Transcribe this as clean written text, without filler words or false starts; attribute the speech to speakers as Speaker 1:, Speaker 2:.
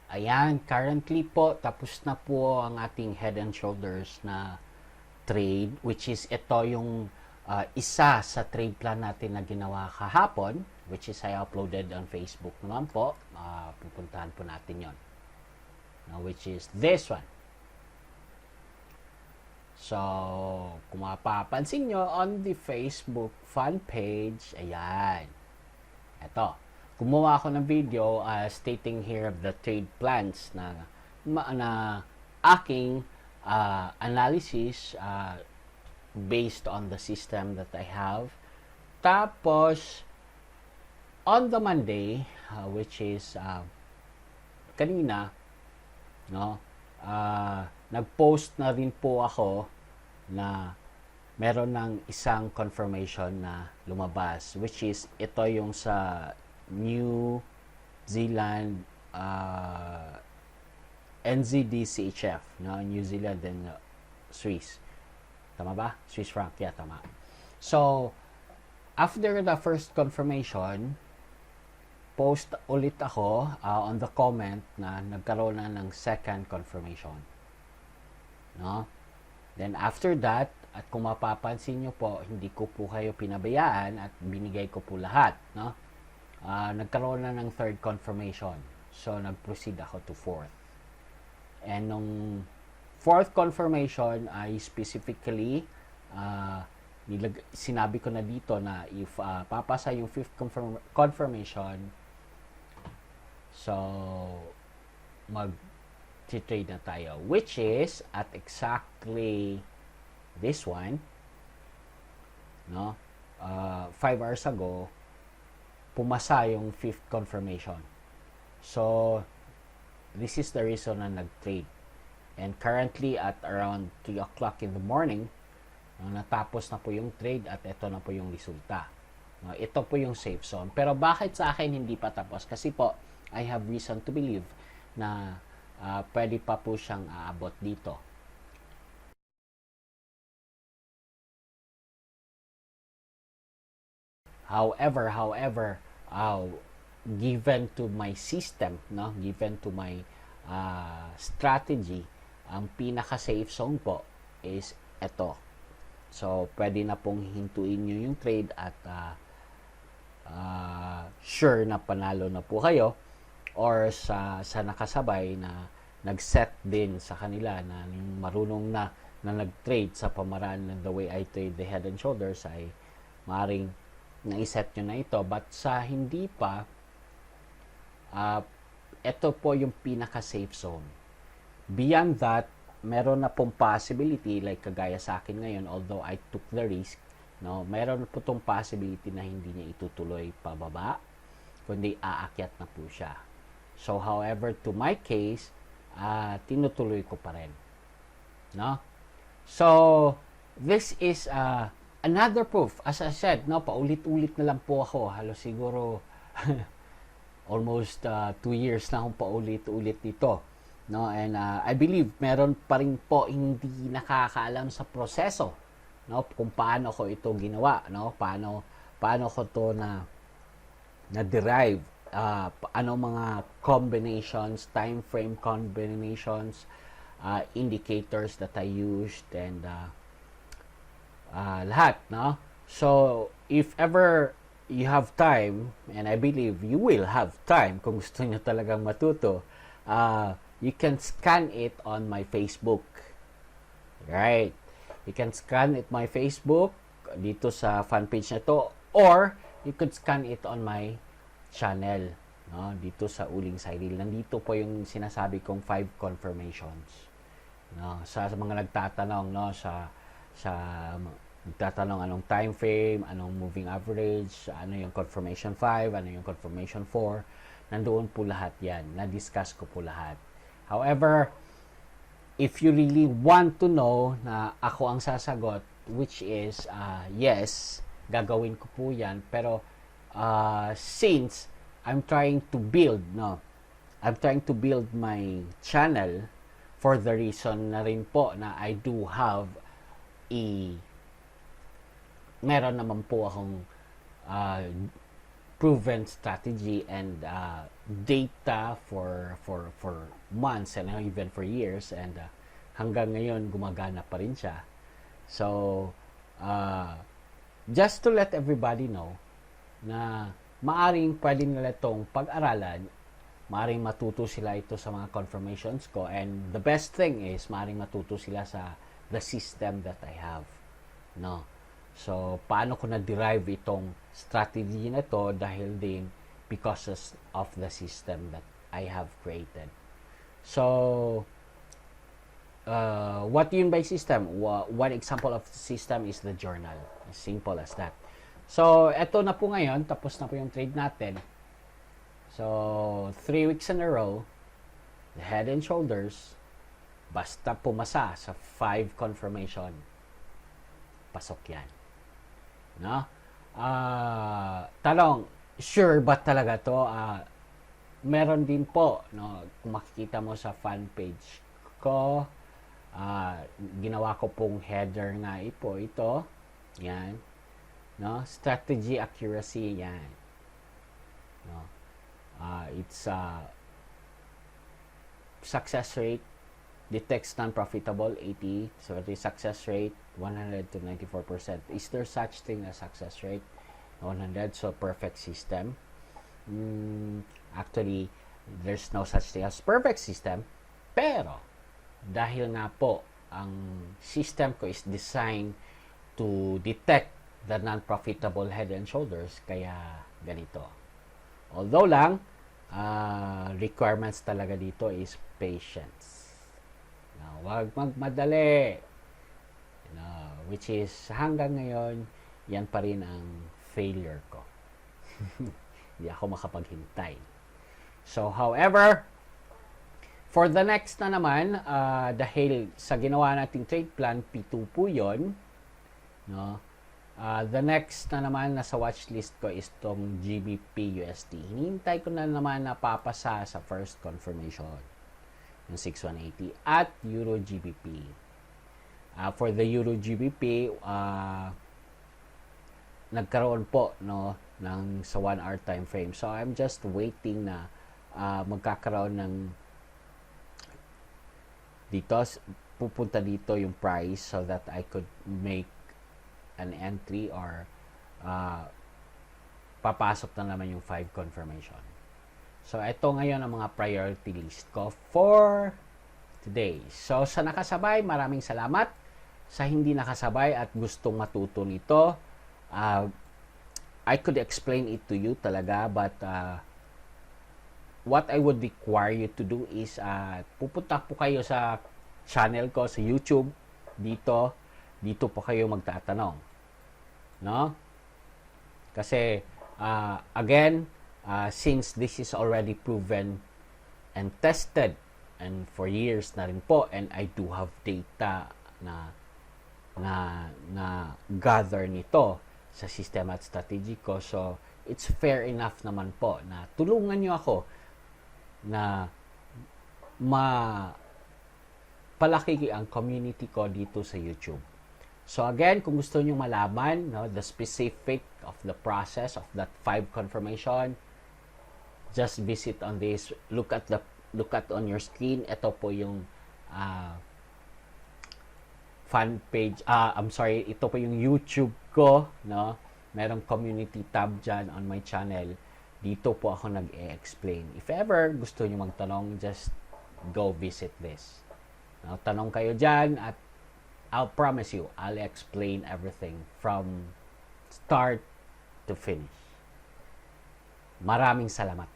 Speaker 1: Ayan, currently po, tapos na po ang ating head and shoulders na trade, which is ito yung isa sa trade plan natin na ginawa kahapon, which is I uploaded on Facebook naman po. Pupuntahan po natin yon, which is this one. So, kung mapapansin nyo on the Facebook fan page, ayan. Ito. Gumawa ako ng video stating here the trade plans na aking analysis based on the system that I have. Tapos, on the Monday, which is kanina, no, nag-post na rin po ako na meron ng isang confirmation na lumabas, which is ito yung sa New Zealand NZD-CHF, no? New Zealand and Swiss. Tama ba? Swiss franc, yeah, tama. So, after the first confirmation, post ulit ako on the comment na nagkaroon na ng second confirmation. No? Then after that, at kung mapapansin nyo po, hindi ko po kayo pinabayaan at binigay ko po lahat. No? Nagkaroon na ng third confirmation. So, nag-proceed ako to fourth. And nung fourth confirmation ay specifically, sinabi ko na dito na if papasa yung fifth confirmation, so, mag-trade na tayo. Which is, at exactly this one, no? 5 hours ago, pumasa yung fifth confirmation. So, this is the reason na nag-trade. And currently, at around 3 o'clock in the morning, natapos na po yung trade at ito na po yung resulta. No, ito po yung safe zone. Pero bakit sa akin hindi pa tapos? Kasi po, I have reason to believe na pwede pa po siyang aabot dito. However, given to my system, no, given to my strategy, ang pinaka-safe zone po is ito. So, pwede na pong hintuin nyo yung trade at sure na panalo na po kayo, or sa nakasabay na nag-set din sa kanila na marunong na nag-trade sa pamaraan ng the way I trade the head and shoulders ay maaaring na-set nyo na ito. But sa hindi pa, ito po yung pinaka-safe zone. Beyond that, meron na pong possibility, like kagaya sa akin ngayon, although I took the risk, no, meron po tong possibility na hindi niya itutuloy pababa, kundi aakyat na po siya. So, however, to my case, tinutuloy ko pa rin. No? So, this is another proof. As I said, no, paulit-ulit na lang po ako. Halos siguro almost 2 years na akong paulit-ulit dito. No? And I believe meron pa rin po hindi nakakaalam sa proseso, no, kung paano ko ito ginawa, no, paano ko to na derive, ano mga combinations, time frame combinations, indicators that I used, and lahat, no. So if ever you have time, and I believe you will have time kung gusto niyo talagang matuto, you can scan it on my Facebook. Right? You can scan it my Facebook dito sa fan page na to, or you could scan it on my channel, no, dito sa Uling Cyril. Nandito po yung sinasabi kong 5 confirmations. No, sa mga nagtatanong, no, sa nagtatanong anong time frame, anong moving average, ano yung confirmation 5, ano yung confirmation 4, nandoon po lahat yan. Na-discuss ko po lahat. However, if you really want to know na ako ang sasagot, which is yes, gagawin ko po yan. Pero since I'm trying to build my channel for the reason na rin po na I do have meron naman po akong proven strategy and data for months and even for years, and hanggang ngayon gumagana pa rin siya. So just to let everybody know na maaring pwede nila itong pag-aralan, maaring matuto sila ito sa mga confirmations ko, and the best thing is maaring matuto sila sa the system that I have, no? So paano ko na-derive itong strategy na to? Dahil din because of the system that I have created. So what yun by system? One example of the system is the journal. As simple as that. So eto na po ngayon, tapos na po yung trade natin. So 3 weeks in a row, the head and shoulders, basta pumasa sa 5 confirmation, pasok yan, no? Tanong, sure ba talaga to? Meron din po, no, kung makikita mo sa fan page ko, ginawa ko pong header nga ito, yan, no? Strategy accuracy, yan, no? It's success rate detects non-profitable 80, so the success rate 100 to 94%. Is there such thing as success rate 100? So perfect system. Actually, there's no such thing as perfect system, pero dahil nga po ang system ko is designed to detect the non-profitable head and shoulders, kaya ganito. Although lang, requirements talaga dito is patience. Huwag magmadali. Which is, hanggang ngayon, yan pa rin ang failure ko. Hindi ako makapaghintay. So, however, for the next na naman, dahil sa ginawa nating trade plan, P2 po yun, no? The next na naman nasa watchlist ko is tong GBP USD. Hinihintay ko na naman na papasa sa first confirmation, yung 6180, at Euro GBP. For the Euro GBP, nagkaroon po, no, ng sa 1 hour time frame. So I'm just waiting na magkakaroon ng dito, pupunta dito yung price so that I could make an entry or papasok na naman yung 5 confirmation. So ito ngayon ang mga priority list ko for today. So sa nakasabay, maraming salamat. Sa hindi nakasabay at gustong matuto nito, I could explain it to you talaga, but what I would require you to do is pupunta po kayo sa channel ko sa YouTube. Dito po kayo magtatanong, no? Kasi again, since this is already proven and tested and for years na rin po, and I do have data na gather nito sa system at strategy ko, so it's fair enough naman po na tulungan nyo ako na palaki ang community ko dito sa YouTube. So again, kung gusto niyo malaman, no, the specific of the process of that 5 confirmation, just visit on this. Look at on your screen. Ito po yung fan page. Ito po yung YouTube ko, no? Merong community tab dyan on my channel. Dito po ako nag-e-explain. If ever gusto niyo magtanong, just go visit this. No, tanong kayo dyan at I'll promise you, I'll explain everything from start to finish. Maraming salamat.